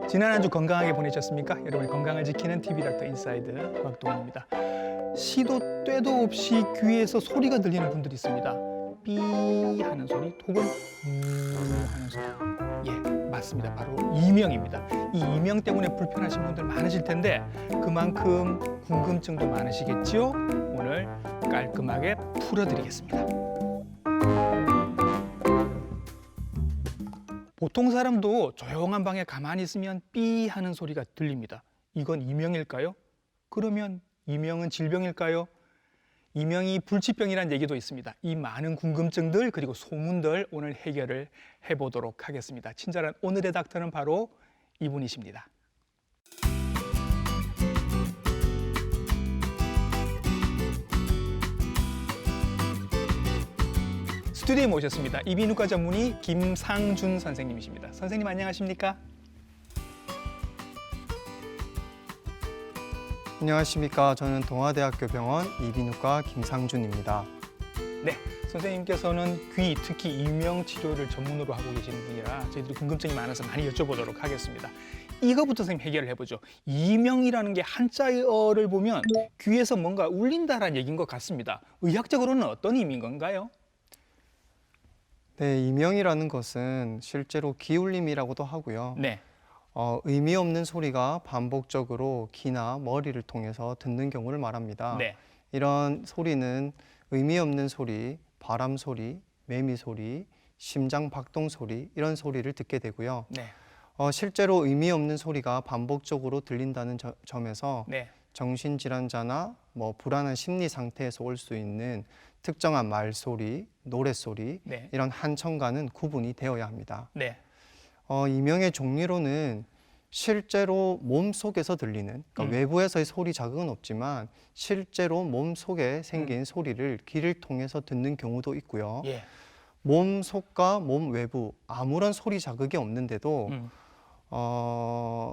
지난 한 주 건강하게 보내셨습니까? 여러분의 건강을 지키는 TV 닥터 인사이드 곽동원입니다. 시도 때도 없이 귀에서 소리가 들리는 분들이 있습니다. 삐 하는 소리 혹은 하는 소리. 예, 맞습니다. 바로 이명입니다. 이 이명 때문에 불편하신 분들 많으실 텐데 그만큼 궁금증도 많으시겠죠? 오늘 깔끔하게 풀어드리겠습니다. 보통 사람도 조용한 방에 가만히 있으면 삐 하는 소리가 들립니다. 이건 이명일까요? 그러면 이명은 질병일까요? 이명이 불치병이라는 얘기도 있습니다. 이 많은 궁금증들 그리고 소문들 오늘 해결을 해보도록 하겠습니다. 친절한 오늘의 닥터는 바로 이분이십니다. 스튜디오에 모셨습니다. 이비인후과 전문의 김상준 선생님이십니다. 선생님 안녕하십니까? 안녕하십니까. 저는 동아대학교 병원 이비인후과 김상준입니다. 네, 선생님께서는 귀, 특히 이명 치료를 전문으로 하고 계시는 분이라 저희들이 궁금증이 많아서 많이 여쭤보도록 하겠습니다. 이거부터 선생님 해결을 해보죠. 이명이라는 게 한자어를 보면 귀에서 뭔가 울린다라는 얘기인 것 같습니다. 의학적으로는 어떤 의미인 건가요? 네, 이명이라는 것은 실제로 기울림이라고도 하고요. 네. 의미 없는 소리가 반복적으로 귀나 머리를 통해서 듣는 경우를 말합니다. 네. 이런 소리는 의미 없는 소리, 바람 소리, 매미 소리, 심장 박동 소리 이런 소리를 듣게 되고요. 네. 실제로 의미 없는 소리가 반복적으로 들린다는 점에서 네. 정신질환자나 불안한 심리 상태에서 올 수 있는 특정한 말소리, 노랫소리 네. 이런 한청과는 구분이 되어야 합니다. 네. 이명의 종류로는 실제로 몸 속에서 들리는, 그러니까 외부에서의 소리 자극은 없지만 실제로 몸 속에 생긴 소리를 귀를 통해서 듣는 경우도 있고요. 예. 몸 속과 몸 외부 아무런 소리 자극이 없는데도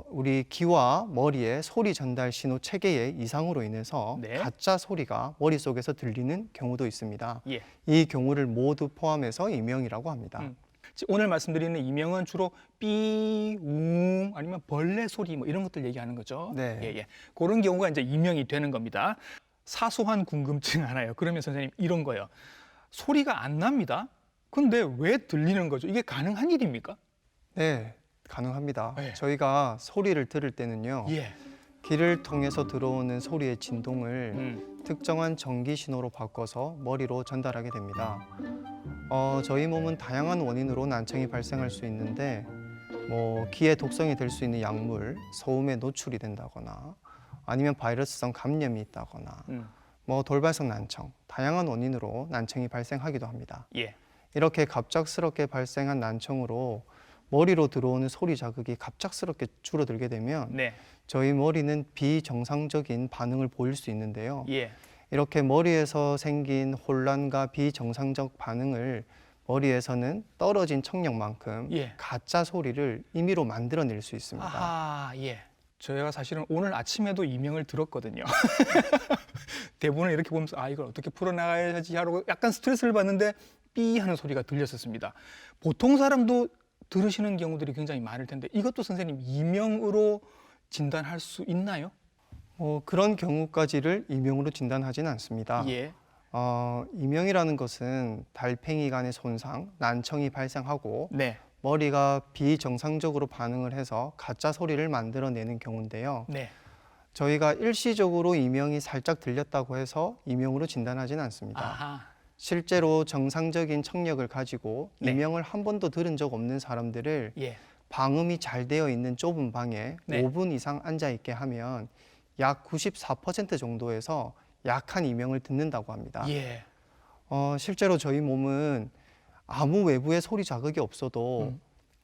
우리 귀와 머리의 소리 전달 신호 체계의 이상으로 인해서 네. 가짜 소리가 머릿속에서 들리는 경우도 있습니다. 예. 이 경우를 모두 포함해서 이명이라고 합니다. 오늘 말씀드리는 이명은 주로 삐, 아니면 벌레 소리 이런 것들 얘기하는 거죠. 네. 예. 그런 경우가 이제 이명이 되는 겁니다. 사소한 궁금증 하나요. 그러면 선생님 이런 거요. 소리가 안 납니다. 근데 왜 들리는 거죠? 이게 가능한 일입니까? 네, 가능합니다. 네. 저희가 소리를 들을 때는요. 예. 귀를 통해서 들어오는 소리의 진동을 특정한 전기 신호로 바꿔서 머리로 전달하게 됩니다. 저희 몸은 다양한 원인으로 난청이 발생할 수 있는데 귀에 독성이 될 수 있는 약물, 소음에 노출이 된다거나 아니면 바이러스성 감염이 있다거나 돌발성 난청, 다양한 원인으로 난청이 발생하기도 합니다. 예. 이렇게 갑작스럽게 발생한 난청으로 머리로 들어오는 소리 자극이 갑작스럽게 줄어들게 되면 네. 저희 머리는 비정상적인 반응을 보일 수 있는데요. 예. 이렇게 머리에서 생긴 혼란과 비정상적 반응을 머리에서는 떨어진 청력만큼 예. 가짜 소리를 임의로 만들어낼 수 있습니다. 아하, 예. 저희가 사실은 오늘 아침에도 이명을 들었거든요. 대본을 이렇게 보면서 이걸 어떻게 풀어나가야지 하고 약간 스트레스를 받는데 삐 하는 소리가 들렸었습니다. 보통 사람도 들으시는 경우들이 굉장히 많을 텐데 이것도 선생님 이명으로 진단할 수 있나요? 그런 경우까지를 이명으로 진단하지는 않습니다. 예. 이명이라는 것은 달팽이 간의 손상, 난청이 발생하고 네. 머리가 비정상적으로 반응을 해서 가짜 소리를 만들어내는 경우인데요. 네. 저희가 일시적으로 이명이 살짝 들렸다고 해서 이명으로 진단하지는 않습니다. 아하. 실제로 정상적인 청력을 가지고 네. 이명을 한 번도 들은 적 없는 사람들을 예. 방음이 잘 되어 있는 좁은 방에 네. 5분 이상 앉아 있게 하면 약 94% 정도에서 약한 이명을 듣는다고 합니다. 예. 실제로 저희 몸은 아무 외부의 소리 자극이 없어도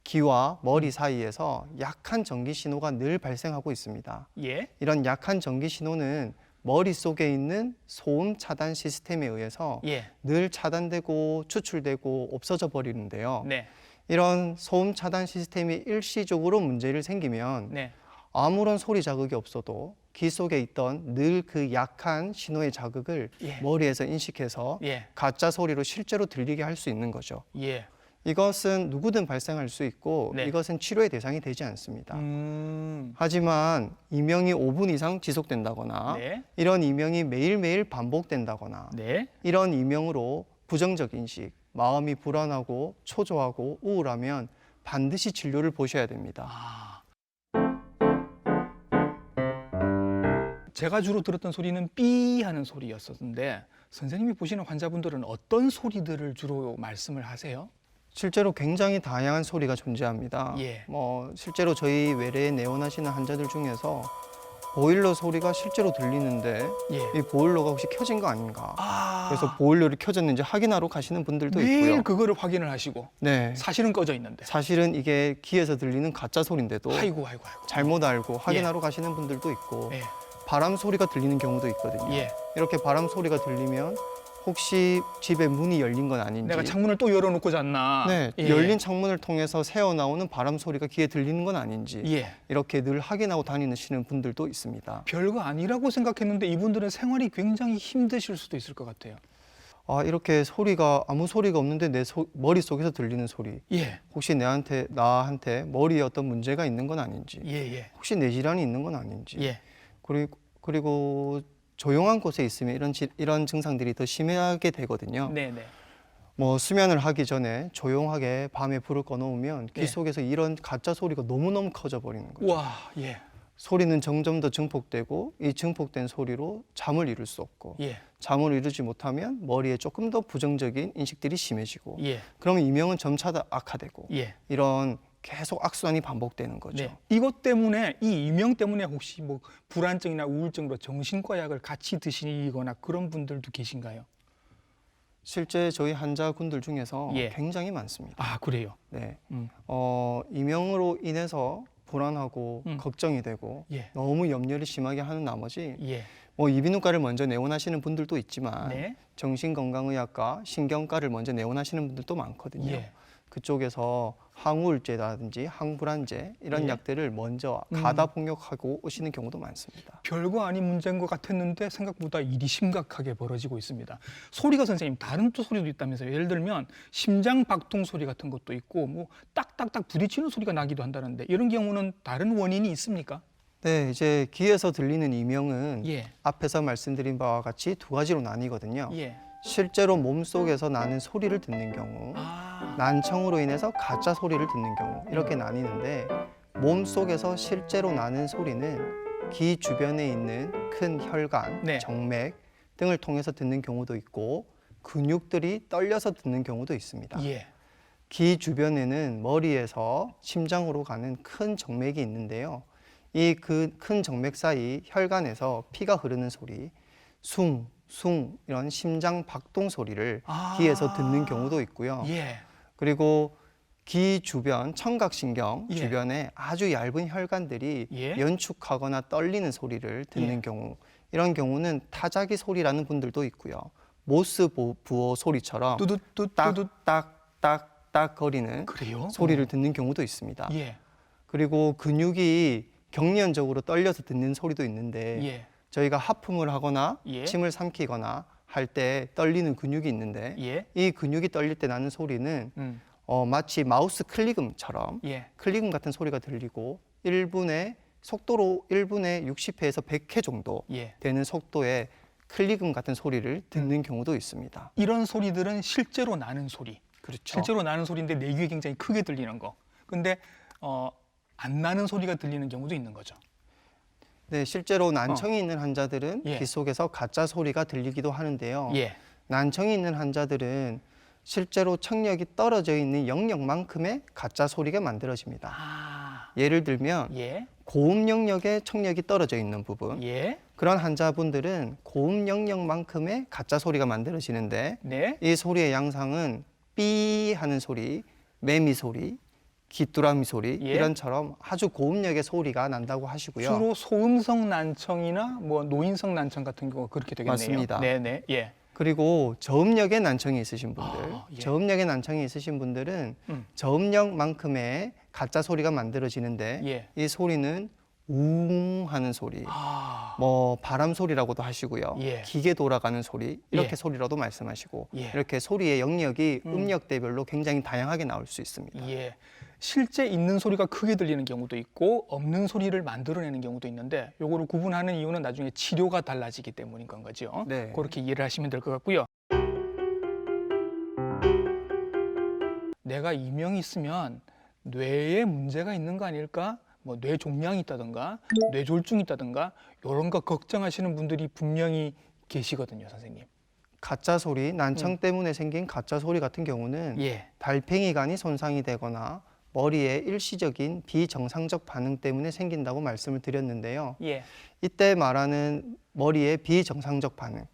귀와 머리 사이에서 약한 전기 신호가 늘 발생하고 있습니다. 예. 이런 약한 전기 신호는 머릿속에 있는 소음 차단 시스템에 의해서 예. 늘 차단되고 추출되고 없어져 버리는데요. 네. 이런 소음 차단 시스템이 일시적으로 문제를 생기면 네. 아무런 소리 자극이 없어도 귀 속에 있던 늘 그 약한 신호의 자극을 예. 머리에서 인식해서 예. 가짜 소리로 실제로 들리게 할 수 있는 거죠. 예. 이것은 누구든 발생할 수 있고 네. 이것은 치료의 대상이 되지 않습니다. 음. 하지만 이명이 5분 이상 지속된다거나 네. 이런 이명이 매일매일 반복된다거나 네. 이런 이명으로 부정적 인식, 마음이 불안하고 초조하고 우울하면 반드시 진료를 보셔야 됩니다. 아. 제가 주로 들었던 소리는 삐 하는 소리였었는데 선생님이 보시는 환자분들은 어떤 소리들을 주로 말씀을 하세요? 실제로 굉장히 다양한 소리가 존재합니다. 예. 실제로 저희 외래에 내원하시는 환자들 중에서 보일러 소리가 실제로 들리는데 예. 이 보일러가 혹시 켜진 거 아닌가? 아. 그래서 보일러를 켜졌는지 확인하러 가시는 분들도 매일 있고요. 그거를 확인을 하시고 네. 사실은 꺼져 있는데. 사실은 이게 귀에서 들리는 가짜 소리인데도 아이고. 잘못 알고 확인하러 가시는 분들도 있고 예. 바람 소리가 들리는 경우도 있거든요. 예. 이렇게 바람 소리가 들리면 혹시 집에 문이 열린 건 아닌지 내가 창문을 또 열어놓고 잤나? 네, 예. 열린 창문을 통해서 새어나오는 바람 소리가 귀에 들리는 건 아닌지 예. 이렇게 늘 확인하고 다니시는 분들도 있습니다. 별거 아니라고 생각했는데 이분들은 생활이 굉장히 힘드실 수도 있을 것 같아요. 이렇게 소리가 아무 소리가 없는데 내 머릿속에서 들리는 소리. 예. 혹시 나한테 머리에 어떤 문제가 있는 건 아닌지. 예. 혹시 뇌 질환이 있는 건 아닌지. 예. 그리고 조용한 곳에 있으면 이런 증상들이 더 심하게 되거든요. 네네. 수면을 하기 전에 조용하게 밤에 불을 꺼놓으면 귀 예. 속에서 이런 가짜 소리가 너무너무 커져 버리는 거죠. 와. 예. 소리는 점점 더 증폭되고 이 증폭된 소리로 잠을 이룰 수 없고 예. 잠을 이루지 못하면 머리에 조금 더 부정적인 인식들이 심해지고 예. 그러면 이명은 점차 더 악화되고 예. 이런 계속 악순환이 반복되는 거죠. 네. 이것 때문에 이 이명 때문에 혹시 뭐 불안증이나 우울증으로 정신과 약을 같이 드시거나 그런 분들도 계신가요? 실제 저희 환자분들 중에서 예. 굉장히 많습니다. 아, 그래요. 네. 음. 이명으로 인해서 불안하고 걱정이 되고 예. 너무 염려를 심하게 하는 나머지 예. 이비인후과를 먼저 내원하시는 분들도 있지만 네. 정신건강의학과, 신경과를 먼저 내원하시는 분들도 많거든요. 예. 그쪽에서 항우울제라든지 항불안제 이런 예. 약들을 먼저 가다 복용하고 오시는 경우도 많습니다. 별거 아닌 문제인 것 같았는데 생각보다 일이 심각하게 벌어지고 있습니다. 소리가 선생님 다른 또 소리도 있다면서요. 예를 들면 심장 박동 소리 같은 것도 있고 뭐 딱딱딱 부딪히는 소리가 나기도 한다는데 이런 경우는 다른 원인이 있습니까? 네, 이제 귀에서 들리는 이명은 예. 앞에서 말씀드린 바와 같이 두 가지로 나뉘거든요. 예. 실제로 몸속에서 나는 소리를 듣는 경우, 아. 난청으로 인해서 가짜 소리를 듣는 경우 이렇게 나뉘는데 몸속에서 실제로 나는 소리는 귀 주변에 있는 큰 혈관, 네. 정맥 등을 통해서 듣는 경우도 있고 근육들이 떨려서 듣는 경우도 있습니다. 예. 귀 주변에는 머리에서 심장으로 가는 큰 정맥이 있는데요. 이 큰 정맥 사이 혈관에서 피가 흐르는 소리, 숭 이런 심장 박동 소리를 아. 귀에서 듣는 경우도 있고요. 예. 그리고 귀 주변 청각신경 예. 주변에 아주 얇은 혈관들이 예. 연축하거나 떨리는 소리를 듣는 예. 경우, 이런 경우는 타자기 소리라는 분들도 있고요. 모스 부호 소리처럼 뚜두뚜뚜두. 딱딱딱딱 거리는 그래요? 소리를 듣는 경우도 있습니다. 예. 그리고 근육이 경련적으로 떨려서 듣는 소리도 있는데 예. 저희가 하품을 하거나 예. 침을 삼키거나 할 때 떨리는 근육이 있는데 예. 이 근육이 떨릴 때 나는 소리는 마치 마우스 클릭음처럼 예. 클릭음 같은 소리가 들리고 1분에 속도로 1분에 60회에서 100회 정도 예. 되는 속도의 클릭음 같은 소리를 듣는 경우도 있습니다. 이런 소리들은 실제로 나는 소리. 그렇죠. 실제로 나는 소리인데 내 귀에 굉장히 크게 들리는 거. 근데 안 나는 소리가 들리는 경우도 있는 거죠. 네, 실제로 난청이 있는 환자들은 예. 귀 속에서 가짜 소리가 들리기도 하는데요. 예. 난청이 있는 환자들은 실제로 청력이 떨어져 있는 영역만큼의 가짜 소리가 만들어집니다. 아. 예를 들면 예. 고음 영역에 청력이 떨어져 있는 부분, 예. 그런 환자분들은 고음 영역만큼의 가짜 소리가 만들어지는데 네. 이 소리의 양상은 삐 하는 소리, 매미 소리, 귀뚜라미 소리 예. 이런처럼 아주 고음역의 소리가 난다고 하시고요. 주로 소음성 난청이나 뭐 노인성 난청 같은 경우가 그렇게 되겠네요. 맞습니다. 네네. 예. 그리고 저음역의 난청이 있으신 분들, 예. 저음역의 난청이 있으신 분들은 음. 저음역만큼의 가짜 소리가 만들어지는데 예. 이 소리는 웅 하는 소리, 뭐 바람 소리라고도 하시고요. 예. 기계 돌아가는 소리 이렇게 예. 소리로도 말씀하시고 예. 이렇게 소리의 영역이 음역대별로 굉장히 다양하게 나올 수 있습니다. 예. 실제 있는 소리가 크게 들리는 경우도 있고 없는 소리를 만들어내는 경우도 있는데 요거를 구분하는 이유는 나중에 치료가 달라지기 때문인 건 거죠. 네. 그렇게 이해를 하시면 될 것 같고요. 내가 이명이 있으면 뇌에 문제가 있는 거 아닐까? 뭐 뇌 종양이 있다든가 뇌졸중이 있다든가 이런 거 걱정하시는 분들이 분명히 계시거든요, 선생님. 가짜 소리, 난청 때문에 생긴 가짜 소리 같은 경우는 예. 달팽이관이 손상이 되거나 머리에 일시적인 비정상적 반응 때문에 생긴다고 말씀을 드렸는데요. 예. 이때 말하는 머리의 비정상적 반응,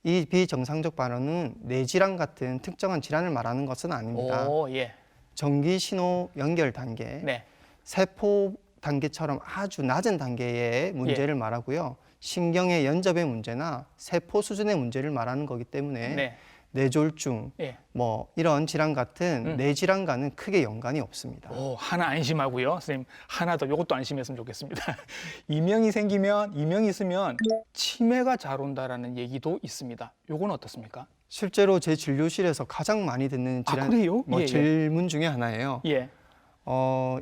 이 비정상적 반응은 뇌질환 같은 특정한 질환을 말하는 것은 아닙니다. 오, 예. 전기 신호 연결 단계, 네. 세포 단계처럼 아주 낮은 단계의 문제를 말하고요. 신경의 연접의 문제나 세포 수준의 문제를 말하는 거기 때문에 네. 뇌졸중, 예. 뭐 이런 질환 같은 뇌질환과는 크게 연관이 없습니다. 오, 하나 안심하고요. 선생님, 하나 더 요것도 안심했으면 좋겠습니다. 이명이 있으면 치매가 잘 온다라는 얘기도 있습니다. 요건 어떻습니까? 실제로 제 진료실에서 가장 많이 듣는 아, 질환, 그래요? 뭐 예, 예. 질문 중에 하나예요. 예.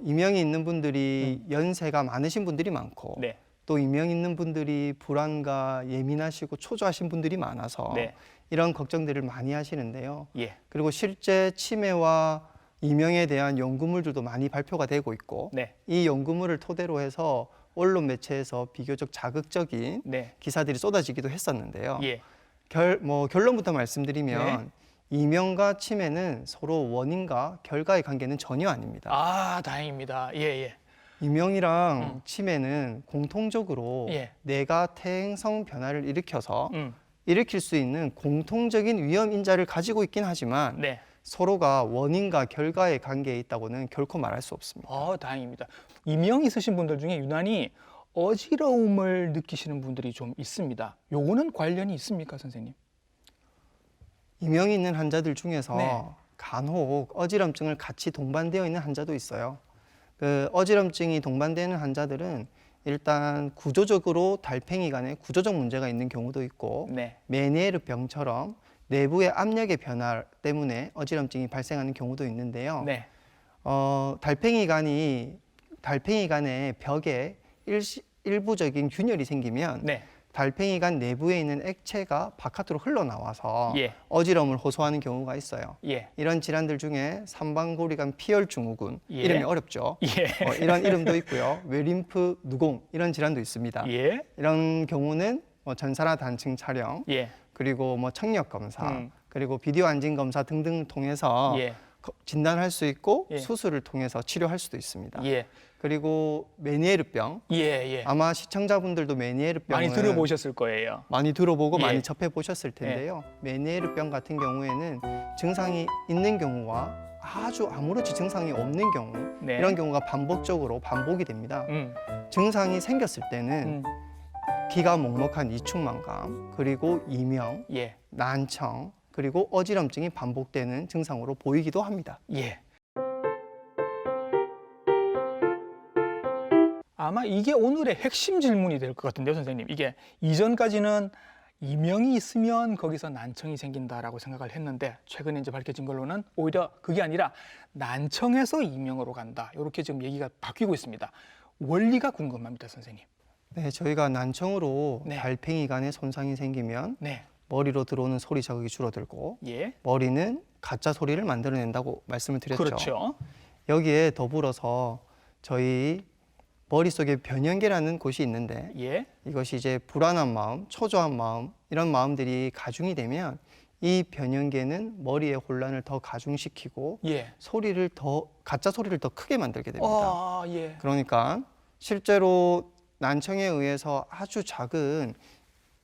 이명이 있는 분들이 연세가 많으신 분들이 많고 네. 또 이명 있는 분들이 불안과 예민하시고 초조하신 분들이 많아서 네. 이런 걱정들을 많이 하시는데요. 예. 그리고 실제 치매와 이명에 대한 연구물들도 많이 발표가 되고 있고 네. 이 연구물을 토대로 해서 언론 매체에서 비교적 자극적인 네. 기사들이 쏟아지기도 했었는데요. 예. 결론부터 말씀드리면 네. 이명과 치매는 서로 원인과 결과의 관계는 전혀 아닙니다. 아, 다행입니다. 예, 예. 이명이랑 치매는 공통적으로 예. 뇌가 퇴행성 변화를 일으켜서 음. 일으킬 수 있는 공통적인 위험 인자를 가지고 있긴 하지만 네. 서로가 원인과 결과의 관계에 있다고는 결코 말할 수 없습니다. 다행입니다. 이명 있으신 분들 중에 유난히 어지러움을 느끼시는 분들이 좀 있습니다. 요거는 관련이 있습니까, 선생님? 이명이 있는 환자들 중에서 네. 간혹 어지럼증을 같이 동반되어 있는 환자도 있어요. 그 어지럼증이 동반되는 환자들은 일단 구조적으로 달팽이관에 구조적 문제가 있는 경우도 있고 네. 메니에르 병처럼 내부의 압력의 변화 때문에 어지럼증이 발생하는 경우도 있는데요. 네. 달팽이관의 벽에 일부적인 균열이 생기면 네. 달팽이관 내부에 있는 액체가 바깥으로 흘러나와서 예. 어지러움을 호소하는 경우가 있어요. 예. 이런 질환들 중에 삼방고리관 피혈증후군, 예. 이름이 어렵죠. 예. 이런 이름도 있고요. 외림프 누공 이런 질환도 있습니다. 예. 이런 경우는 전산화 단층 촬영, 예. 그리고 뭐 청력 검사, 음. 그리고 비디오 안진 검사 등등 통해서 예. 진단할 수 있고 예. 수술을 통해서 치료할 수도 있습니다. 예. 그리고 메니에르병, 예. 예. 아마 시청자분들도 메니에르병을 많이 들어보셨을 거예요. 많이 들어보고 예. 많이 접해보셨을 텐데요. 메니에르병 같은 경우에는 증상이 있는 경우와 아주 아무렇지 증상이 없는 경우, 네. 이런 경우가 반복적으로 반복이 됩니다. 증상이 생겼을 때는 기가 먹먹한 이충만감, 그리고 이명, 예. 난청, 그리고 어지럼증이 반복되는 증상으로 보이기도 합니다. 예. 아마 이게 오늘의 핵심 질문이 될 것 같은데요, 선생님. 이게 이전까지는 이명이 있으면 거기서 난청이 생긴다라고 생각을 했는데 최근에 이제 밝혀진 걸로는 오히려 그게 아니라 난청에서 이명으로 간다. 이렇게 지금 얘기가 바뀌고 있습니다. 원리가 궁금합니다, 선생님. 네, 저희가 난청으로 네. 달팽이관에 손상이 생기면 네. 머리로 들어오는 소리 자극이 줄어들고 예. 머리는 가짜 소리를 만들어낸다고 말씀을 드렸죠. 그렇죠. 여기에 더불어서 저희 머릿속에 변연계라는 곳이 있는데 예. 이것이 이제 불안한 마음, 초조한 마음 이런 마음들이 가중이 되면 이 변연계는 머리의 혼란을 더 가중시키고 예. 가짜 소리를 더 크게 만들게 됩니다. 아, 예. 그러니까 실제로 난청에 의해서 아주 작은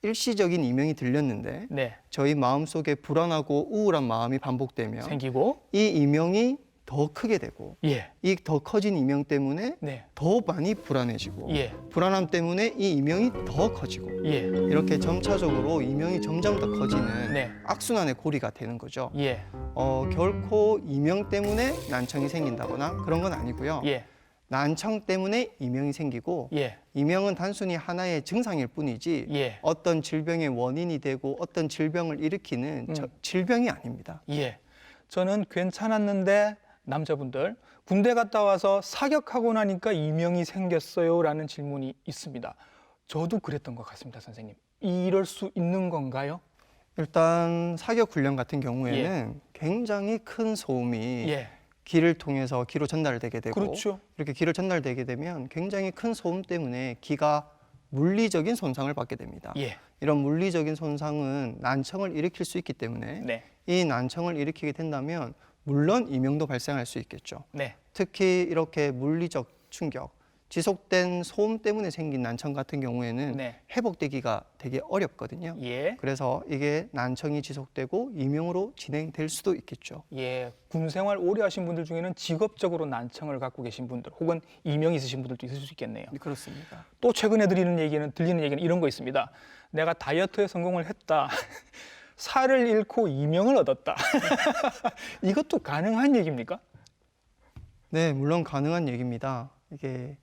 일시적인 이명이 들렸는데 네. 저희 마음속에 불안하고 우울한 마음이 반복되면 생기고 이 이명이 더 크게 되고 예. 이 더 커진 이명 때문에 네. 더 많이 불안해지고 예. 불안함 때문에 이 이명이 더 커지고 예. 이렇게 점차적으로 이명이 점점 더 커지는 네. 악순환의 고리가 되는 거죠. 예. 결코 이명 때문에 난청이 생긴다거나 그런 건 아니고요. 예. 난청 때문에 이명이 생기고 예. 이명은 단순히 하나의 증상일 뿐이지 예. 어떤 질병의 원인이 되고 어떤 질병을 일으키는 질병이 아닙니다. 예. 저는 괜찮았는데 남자분들 군대 갔다 와서 사격하고 나니까 이명이 생겼어요라는 질문이 있습니다. 저도 그랬던 것 같습니다, 선생님. 이럴 수 있는 건가요? 일단 사격 훈련 같은 경우에는 굉장히 큰 소음이 예. 기를 통해서 기로 전달되게 되고 그렇죠. 이렇게 기로 전달되게 되면 굉장히 큰 소음 때문에 기가 물리적인 손상을 받게 됩니다. 예. 이런 물리적인 손상은 난청을 일으킬 수 있기 때문에 네. 이 난청을 일으키게 된다면 물론 이명도 발생할 수 있겠죠. 네. 특히 이렇게 물리적 충격, 지속된 소음 때문에 생긴 난청 같은 경우에는 네. 회복되기가 되게 어렵거든요. 예. 그래서 이게 난청이 지속되고 이명으로 진행될 수도 있겠죠. 예. 군 생활 오래 하신 분들 중에는 직업적으로 난청을 갖고 계신 분들 혹은 이명이 있으신 분들도 있을 수 있겠네요. 그렇습니다. 또 최근에 들리는 얘기는 이런 거 있습니다. 내가 다이어트에 성공을 했다. 살을 잃고 이명을 얻었다. 이것도 가능한 얘기입니까? 네, 물론 가능한 얘기입니다. 이게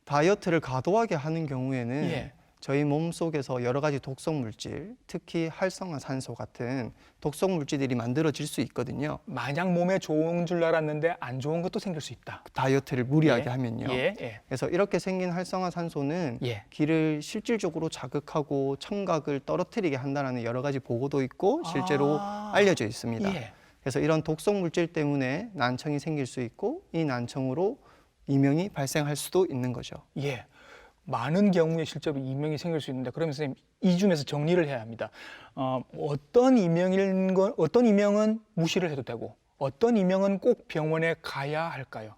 다이어트를 과도하게 하는 경우에는 예. 저희 몸 속에서 여러 가지 독성 물질, 특히 활성화산소 같은 독성 물질들이 만들어질 수 있거든요. 마냥 몸에 좋은 줄 알았는데 안 좋은 것도 생길 수 있다. 다이어트를 무리하게 예. 하면요. 예. 예. 그래서 이렇게 생긴 활성화산소는 예. 기를 실질적으로 자극하고 청각을 떨어뜨리게 한다는 여러 가지 보고도 있고 실제로 알려져 있습니다. 예. 그래서 이런 독성 물질 때문에 난청이 생길 수 있고 이 난청으로 이명이 발생할 수도 있는 거죠. 예. 많은 경우에 실제로 이명이 생길 수 있는데 그러면 선생님 이 중에서 정리를 해야 합니다. 어떤 이명은 무시를 해도 되고 어떤 이명은 꼭 병원에 가야 할까요?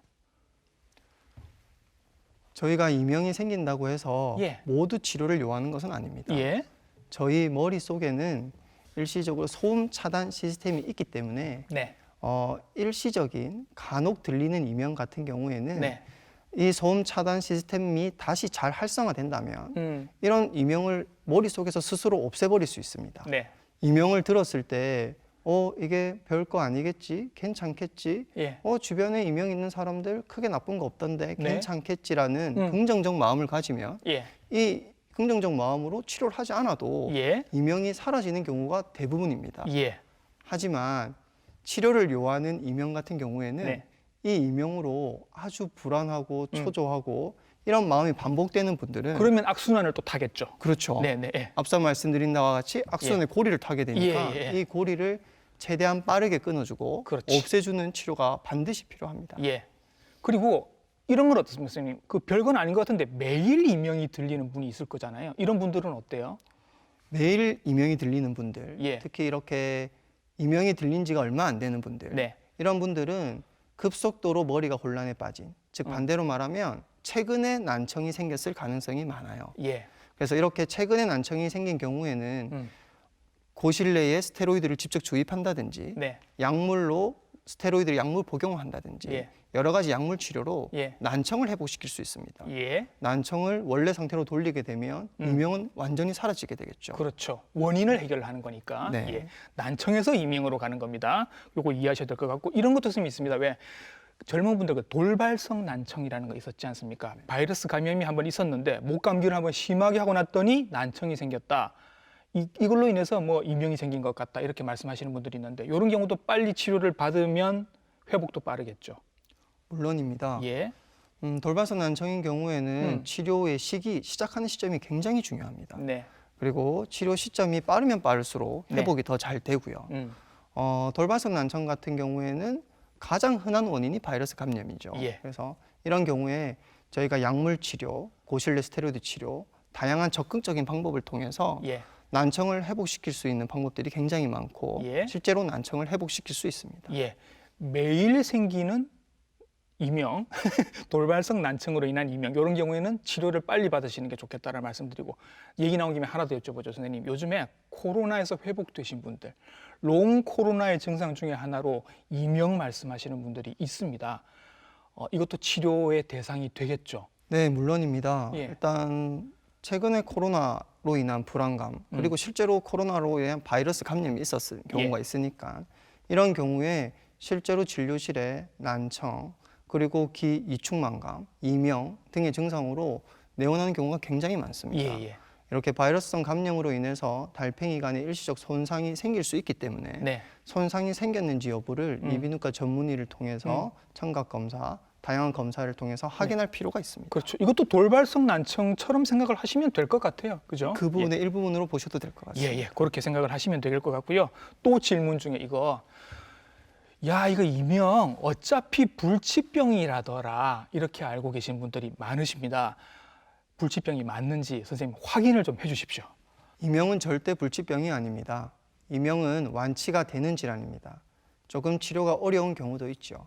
저희가 이명이 생긴다고 해서 예. 모두 치료를 요하는 것은 아닙니다. 예. 저희 머릿속에는 일시적으로 소음 차단 시스템이 있기 때문에 네. 일시적인 간혹 들리는 이명 같은 경우에는 네. 이 소음 차단 시스템이 다시 잘 활성화된다면 이런 이명을 머릿속에서 스스로 없애버릴 수 있습니다. 네. 이명을 들었을 때 이게 별거 아니겠지? 괜찮겠지? 예. 주변에 이명 있는 사람들 크게 나쁜 거 없던데 네. 괜찮겠지라는 긍정적 마음을 가지면 예. 이 긍정적 마음으로 치료를 하지 않아도 예. 이명이 사라지는 경우가 대부분입니다. 예. 하지만 치료를 요하는 이명 같은 경우에는 네. 이 이명으로 아주 불안하고 초조하고 이런 마음이 반복되는 분들은 그러면 악순환을 또 타겠죠. 그렇죠. 네, 네. 예. 앞서 말씀드린 바와 같이 악순환의 고리를 타게 되니까 예, 예. 이 고리를 최대한 빠르게 끊어주고 그렇지. 없애주는 치료가 반드시 필요합니다. 예. 그리고 이런 건 어떻습니까, 선생님? 그 별건 아닌 것 같은데 매일 이명이 들리는 분이 있을 거잖아요. 이런 분들은 어때요? 매일 이명이 들리는 분들, 예. 특히 이렇게 이명이 들린 지가 얼마 안 되는 분들, 네. 이런 분들은 급속도로 머리가 혼란에 빠진, 즉 반대로 말하면 최근에 난청이 생겼을 가능성이 많아요. 예. 그래서 이렇게 최근에 난청이 생긴 경우에는 고실내에 스테로이드를 직접 주입한다든지 네. 약물로 스테로이드 약물 복용을 한다든지 예. 여러 가지 약물 치료로 예. 난청을 회복시킬 수 있습니다. 예. 난청을 원래 상태로 돌리게 되면 이명은 완전히 사라지게 되겠죠. 그렇죠. 원인을 해결하는 거니까. 네. 예. 난청에서 이명으로 가는 겁니다. 요거 이해하셔야 될 것 같고 이런 것도 좀 있습니다. 왜? 젊은 분들 그 돌발성 난청이라는 거 있었지 않습니까? 바이러스 감염이 한번 있었는데 목감기를 한번 심하게 하고 났더니 난청이 생겼다. 이걸로 인해서 뭐 이명이 생긴 것 같다 이렇게 말씀하시는 분들이 있는데 이런 경우도 빨리 치료를 받으면 회복도 빠르겠죠. 물론입니다. 예. 돌발성 난청인 경우에는 치료의 시작하는 시점이 굉장히 중요합니다. 네. 그리고 치료 시점이 빠르면 빠를수록 네. 회복이 더 잘 되고요. 돌발성 난청 같은 경우에는 가장 흔한 원인이 바이러스 감염이죠. 예. 그래서 이런 경우에 저희가 약물 치료, 고실내 스테로이드 치료, 다양한 적극적인 방법을 통해서 예. 난청을 회복시킬 수 있는 방법들이 굉장히 많고 예. 실제로 난청을 회복시킬 수 있습니다. 예. 매일 생기는 이명, 돌발성 난청으로 인한 이명 이런 경우에는 치료를 빨리 받으시는 게 좋겠다라는 말씀드리고 얘기 나온 김에 하나 더 여쭤보죠, 선생님. 요즘에 코로나에서 회복되신 분들, 롱 코로나의 증상 중에 하나로 이명 말씀하시는 분들이 있습니다. 이것도 치료의 대상이 되겠죠? 네, 물론입니다. 예. 일단 최근에 코로나로 인한 불안감 그리고 실제로 코로나로 인한 바이러스 감염이 있었을 경우가 있으니까 이런 경우에 실제로 진료실에 난청 그리고 기 이축만감, 이명 등의 증상으로 내원하는 경우가 굉장히 많습니다. 예. 이렇게 바이러스성 감염으로 인해서 달팽이 간에 일시적 손상이 생길 수 있기 때문에 네. 손상이 생겼는지 여부를 이비인후과 전문의를 통해서 청각 검사, 다양한 검사를 통해서 확인할 필요가 있습니다. 그렇죠. 이것도 돌발성 난청처럼 생각을 하시면 될 것 같아요. 그죠? 그 부분의 일부분으로 보셔도 될 것 같습니다. 예. 그렇게 생각을 하시면 될 것 같고요. 또 질문 중에 이거 이명 어차피 불치병이라더라 이렇게 알고 계신 분들이 많으십니다. 불치병이 맞는지 선생님 확인을 좀 해주십시오. 이명은 절대 불치병이 아닙니다. 이명은 완치가 되는 질환입니다. 조금 치료가 어려운 경우도 있죠.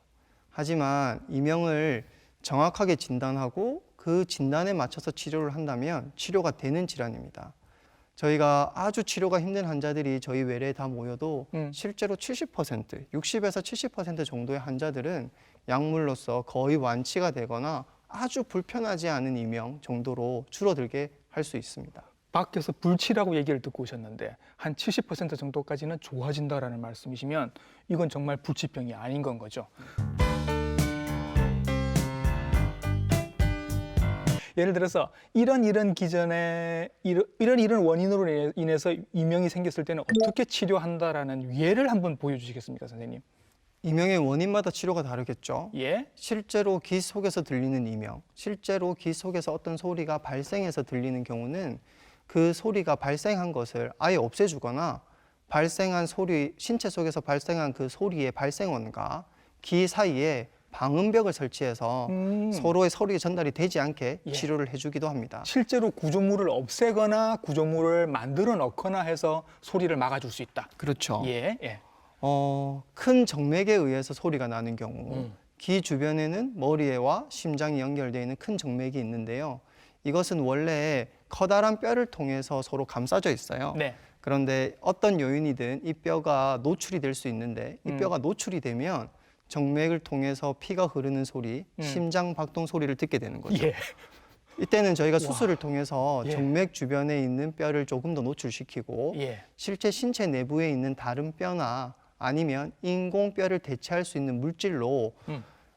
하지만 이명을 정확하게 진단하고 그 진단에 맞춰서 치료를 한다면 치료가 되는 질환입니다. 저희가 아주 치료가 힘든 환자들이 저희 외래에 다 모여도 실제로 70%, 60에서 70% 정도의 환자들은 약물로서 거의 완치가 되거나 아주 불편하지 않은 이명 정도로 줄어들게 할 수 있습니다. 밖에서 불치라고 얘기를 듣고 오셨는데 한 70% 정도까지는 좋아진다라는 말씀이시면 이건 정말 불치병이 아닌 건 거죠. 예를 들어서 이런 기전에 이런 원인으로 인해서 이명이 생겼을 때는 어떻게 치료한다라는 예를 한번 보여주시겠습니까, 선생님? 이명의 원인마다 치료가 다르겠죠. 예. 실제로 귀 속에서 들리는 이명, 실제로 귀 속에서 어떤 소리가 발생해서 들리는 경우는 그 소리가 발생한 것을 아예 없애주거나 발생한 소리, 신체 속에서 발생한 그 소리의 발생원과 귀 사이에 방음벽을 설치해서 서로의 소리가 전달이 되지 않게 치료를 해주기도 합니다. 실제로 구조물을 없애거나 구조물을 만들어 넣거나 해서 소리를 막아줄 수 있다. 그렇죠. 예. 큰 정맥에 의해서 소리가 나는 경우 귀 주변에는 머리와 심장이 연결되어 있는 큰 정맥이 있는데요. 이것은 원래 커다란 뼈를 통해서 서로 감싸져 있어요. 네. 그런데 어떤 요인이든 이 뼈가 노출이 될 수 있는데 이 뼈가 노출이 되면 정맥을 통해서 피가 흐르는 소리, 심장 박동 소리를 듣게 되는 거죠. 예. 이때는 저희가 수술을 통해서 예. 정맥 주변에 있는 뼈를 조금 더 노출시키고 예. 실제 신체 내부에 있는 다른 뼈나 아니면 인공뼈를 대체할 수 있는 물질로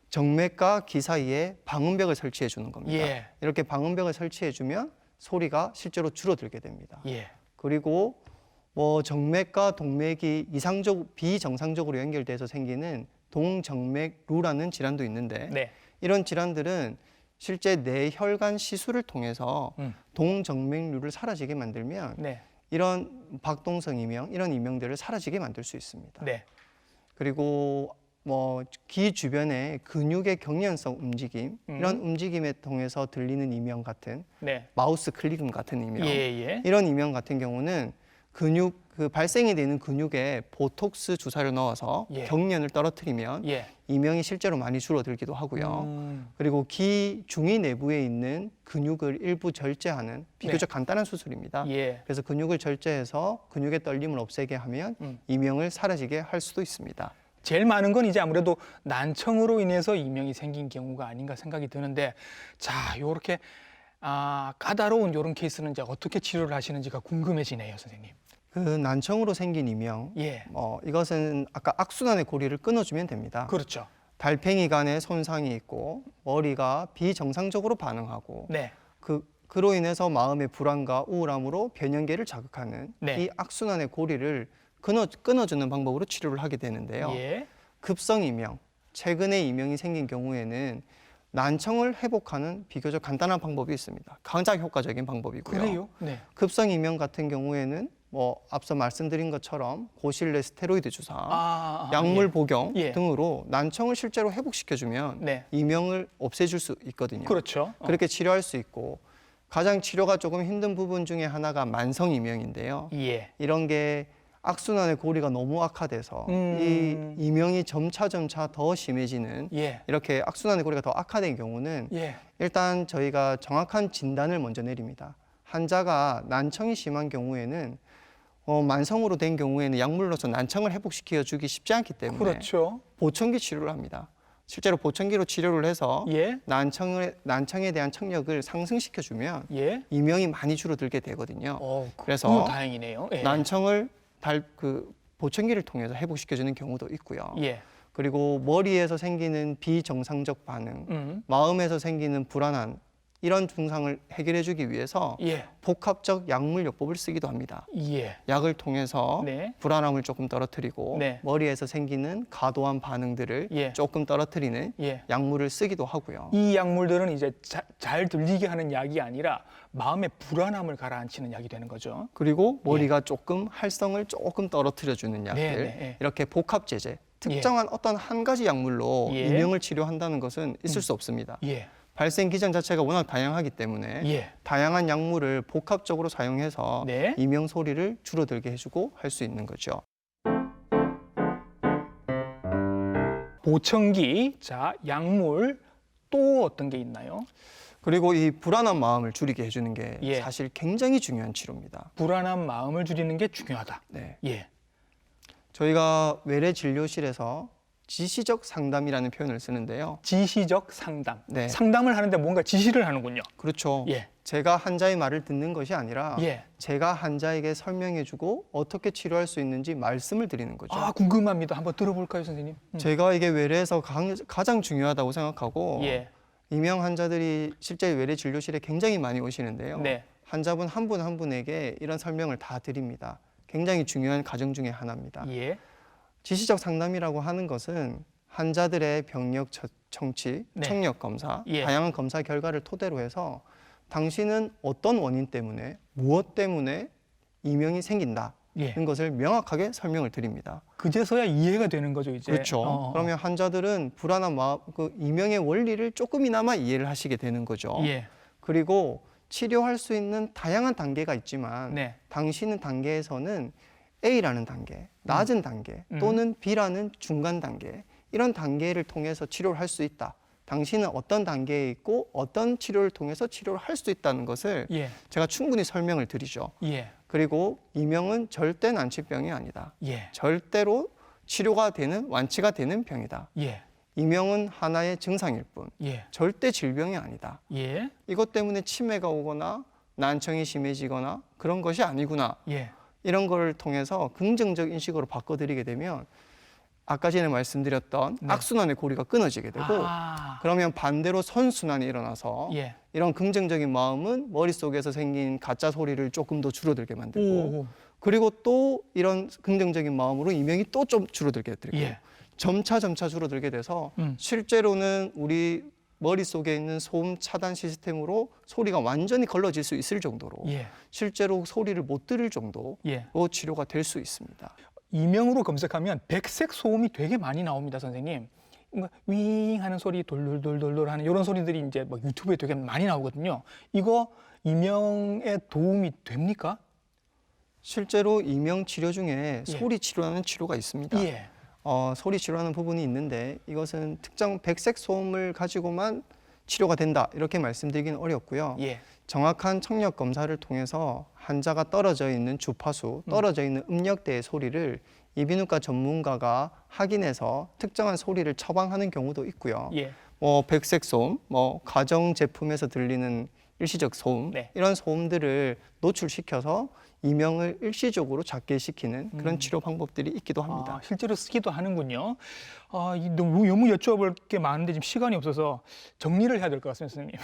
정맥과 귀 사이에 방음벽을 설치해 주는 겁니다. 예. 이렇게 방음벽을 설치해 주면 소리가 실제로 줄어들게 됩니다. 예. 그리고 정맥과 동맥이 비정상적으로 연결돼서 생기는 동정맥루라는 질환도 있는데 네. 이런 질환들은 실제 뇌혈관 시술을 통해서 동정맥류를 사라지게 만들면 네. 이런 박동성 이명, 이런 이명들을 사라지게 만들 수 있습니다. 네. 그리고 귀 주변의 근육의 경련성 움직임, 이런 움직임에 통해서 들리는 이명 같은 네. 마우스 클릭음 같은 이명, 예. 이런 이명 같은 경우는 발생이 되는 근육에 보톡스 주사를 넣어서 경련을 떨어뜨리면 이명이 실제로 많이 줄어들기도 하고요. 그리고 귀 중이 내부에 있는 근육을 일부 절제하는 비교적 간단한 수술입니다. 그래서 근육을 절제해서 근육의 떨림을 없애게 하면 이명을 사라지게 할 수도 있습니다. 제일 많은 건 이제 아무래도 난청으로 인해서 이명이 생긴 경우가 아닌가 생각이 드는데, 자, 요렇게 까다로운 요런 케이스는 이제 어떻게 치료를 하시는지가 궁금해지네요, 선생님. 그 난청으로 생긴 이명, 이것은 아까 악순환의 고리를 끊어주면 됩니다. 그렇죠. 달팽이 간에 손상이 있고 머리가 비정상적으로 반응하고 그로 인해서 마음의 불안과 우울함으로 변연계를 자극하는 이 악순환의 고리를 끊어주는 방법으로 치료를 하게 되는데요. 급성 이명, 최근에 이명이 생긴 경우에는 난청을 회복하는 비교적 간단한 방법이 있습니다. 가장 효과적인 방법이고요. 그래요? 급성 이명 같은 경우에는 앞서 말씀드린 것처럼 고실내 스테로이드 주사, 약물 복용 등으로 난청을 실제로 회복시켜주면 이명을 없애줄 수 있거든요. 그렇죠. 그렇게 치료할 수 있고 가장 치료가 조금 힘든 부분 중에 하나가 만성 이명인데요. 이런 게 악순환의 고리가 너무 악화돼서 이 이명이 점차 더 심해지는 이렇게 악순환의 고리가 더 악화된 경우는 일단 저희가 정확한 진단을 먼저 내립니다. 환자가 난청이 심한 경우에는 만성으로 된 경우에는 약물로서 난청을 회복시켜 주기 쉽지 않기 때문에 보청기 치료를 합니다. 실제로 보청기로 치료를 해서 난청에 대한 청력을 상승시켜 주면 이명이 많이 줄어들게 되거든요. 그래서 다행이네요. 난청을 보청기를 통해서 회복시켜 주는 경우도 있고요. 그리고 머리에서 생기는 비정상적 반응, 마음에서 생기는 불안한 이런 증상을 해결해 주기 위해서 예. 복합적 약물요법을 쓰기도 합니다. 예. 약을 통해서 네. 불안함을 조금 떨어뜨리고 네. 머리에서 생기는 과도한 반응들을 예. 조금 떨어뜨리는 예. 약물을 쓰기도 하고요. 이 약물들은 이제 잘 들리게 하는 약이 아니라 마음의 불안함을 가라앉히는 약이 되는 거죠. 그리고 머리가 조금 활성을 조금 떨어뜨려 주는 약들, 네, 네. 이렇게 복합 제제, 특정한 어떤 한 가지 약물로 예. 이명을 치료한다는 것은 있을 수 없습니다. 예. 발생 기전 자체가 워낙 다양하기 때문에 예. 다양한 약물을 복합적으로 사용해서 네. 이명 소리를 줄어들게 해주고 할 수 있는 거죠. 보청기, 자, 약물 또 어떤 게 있나요? 그리고 이 불안한 마음을 줄이게 해주는 게 예. 사실 굉장히 중요한 치료입니다. 불안한 마음을 줄이는 게 중요하다. 네. 예. 저희가 외래 진료실에서 지시적 상담이라는 표현을 쓰는데요. 지시적 상담. 네. 상담을 하는데 뭔가 지시를 하는군요. 그렇죠. 예. 제가 환자의 말을 듣는 것이 아니라 예. 제가 환자에게 설명해주고 어떻게 치료할 수 있는지 말씀을 드리는 거죠. 아, 궁금합니다. 한번 들어볼까요, 선생님? 제가 이게 외래에서 가장 중요하다고 생각하고 예. 이명 환자들이 실제 외래 진료실에 굉장히 많이 오시는데요. 네. 환자분 한 분 한 분에게 이런 설명을 다 드립니다. 굉장히 중요한 과정 중에 하나입니다. 예. 지시적 상담이라고 하는 것은 환자들의 병력 청취, 네. 청력 검사, 예. 다양한 검사 결과를 토대로 해서 당신은 어떤 원인 때문에 무엇 때문에 이명이 생긴다는 예. 것을 명확하게 설명을 드립니다. 그제서야 이해가 되는 거죠, 이제. 그렇죠. 그러면 환자들은 불안한 마음, 그 이명의 원리를 조금이나마 이해를 하시게 되는 거죠. 예. 그리고 치료할 수 있는 다양한 단계가 있지만 네. 당신은 단계에서는 A라는 단계, 낮은 단계 또는 B라는 중간 단계 이런 단계를 통해서 치료를 할 수 있다. 당신은 어떤 단계에 있고 어떤 치료를 통해서 치료를 할 수 있다는 것을 예. 제가 충분히 설명을 드리죠. 예. 그리고 이명은 절대 난치병이 아니다. 예. 절대로 치료가 되는 완치가 되는 병이다. 예. 이명은 하나의 증상일 뿐 예. 절대 질병이 아니다. 예. 이것 때문에 치매가 오거나 난청이 심해지거나 그런 것이 아니구나. 예. 이런 걸 통해서 긍정적 인식으로 바꿔드리게 되면 아까 전에 말씀드렸던 네. 악순환의 고리가 끊어지게 되고 아. 그러면 반대로 선순환이 일어나서 예. 이런 긍정적인 마음은 머릿속에서 생긴 가짜 소리를 조금 더 줄어들게 만들고 오. 그리고 또 이런 긍정적인 마음으로 이명이 또 좀 줄어들게 되고 예. 점차 줄어들게 돼서 음. 실제로는 우리 머릿속에 있는 소음 차단 시스템으로 소리가 완전히 걸러질 수 있을 정도로 예. 실제로 소리를 못 들을 정도로 예. 치료가 될 수 있습니다. 이명으로 검색하면 백색 소음이 되게 많이 나옵니다, 선생님. 뭔가 윙 하는 소리, 돌돌돌돌돌 하는 이런 소리들이 이제 뭐 유튜브에 되게 많이 나오거든요. 이거 이명에 도움이 됩니까? 실제로 이명 치료 중에 예. 소리 치료하는 치료가 있습니다. 예. 소리 치료하는 부분이 있는데 이것은 특정 백색 소음을 가지고만 치료가 된다 이렇게 말씀드리기는 어렵고요. 예. 정확한 청력 검사를 통해서 환자가 떨어져 있는 주파수, 떨어져 있는 음역대의 소리를 이비인후과 전문가가 확인해서 특정한 소리를 처방하는 경우도 있고요. 예. 백색 소음, 가정 제품에서 들리는 일시적 소음 네. 이런 소음들을 노출시켜서 이명을 일시적으로 작게 시키는 그런 치료 방법들이 있기도 합니다. 아, 실제로 쓰기도 하는군요. 너무 여쭤볼 게 많은데 지금 시간이 없어서 정리를 해야 될 것 같습니다, 선생님.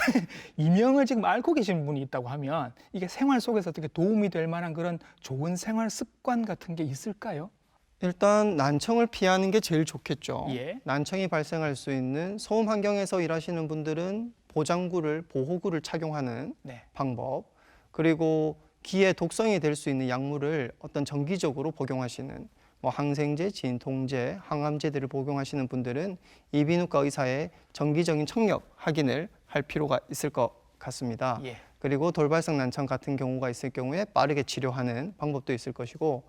이명을 지금 앓고 계신 분이 있다고 하면 이게 생활 속에서 어떻게 도움이 될 만한 그런 좋은 생활 습관 같은 게 있을까요? 일단 난청을 피하는 게 제일 좋겠죠. 예. 난청이 발생할 수 있는 소음 환경에서 일하시는 분들은 보호구를 착용하는 네. 방법, 그리고 귀에 독성이 될 수 있는 약물을 어떤 정기적으로 복용하시는 항생제, 진통제, 항암제들을 복용하시는 분들은 이비인후과 의사의 정기적인 청력 확인을 할 필요가 있을 것 같습니다. 예. 그리고 돌발성 난청 같은 경우가 있을 경우에 빠르게 치료하는 방법도 있을 것이고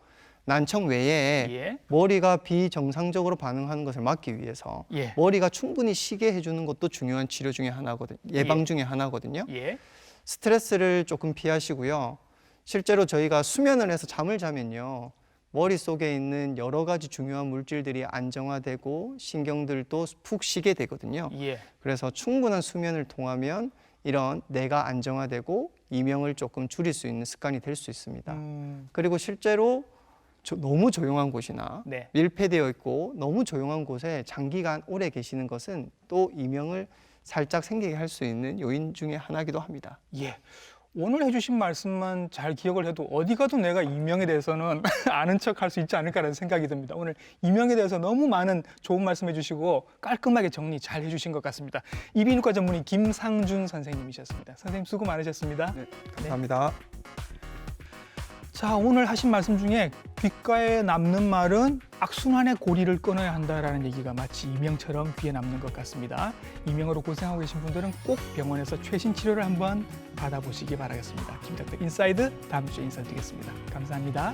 난청 외에 예. 머리가 비정상적으로 반응하는 것을 막기 위해서 예. 머리가 충분히 쉬게 해주는 것도 중요한 치료 중에 하나거든요. 예방 예. 중에 하나거든요. 예. 스트레스를 조금 피하시고요. 실제로 저희가 수면을 해서 잠을 자면요. 머릿속에 있는 여러 가지 중요한 물질들이 안정화되고 신경들도 푹 쉬게 되거든요. 예. 그래서 충분한 수면을 통하면 이런 뇌가 안정화되고 이명을 조금 줄일 수 있는 습관이 될 수 있습니다. 그리고 실제로 너무 조용한 곳이나 네. 밀폐되어 있고 너무 조용한 곳에 장기간 오래 계시는 것은 또 이명을 살짝 생기게 할 수 있는 요인 중에 하나이기도 합니다. 예. 오늘 해주신 말씀만 잘 기억을 해도 어디 가도 내가 이명에 대해서는 아는 척 할 수 있지 않을까라는 생각이 듭니다. 오늘 이명에 대해서 너무 많은 좋은 말씀 해주시고 깔끔하게 정리 잘 해주신 것 같습니다. 이비인후과 전문의 김상준 선생님이셨습니다. 선생님 수고 많으셨습니다. 네, 감사합니다. 자, 오늘 하신 말씀 중에 귓가에 남는 말은 악순환의 고리를 끊어야 한다라는 얘기가 마치 이명처럼 귀에 남는 것 같습니다. 이명으로 고생하고 계신 분들은 꼭 병원에서 최신 치료를 한번 받아보시기 바라겠습니다. 김닥터 인사이드 다음 주에 인사드리겠습니다. 감사합니다.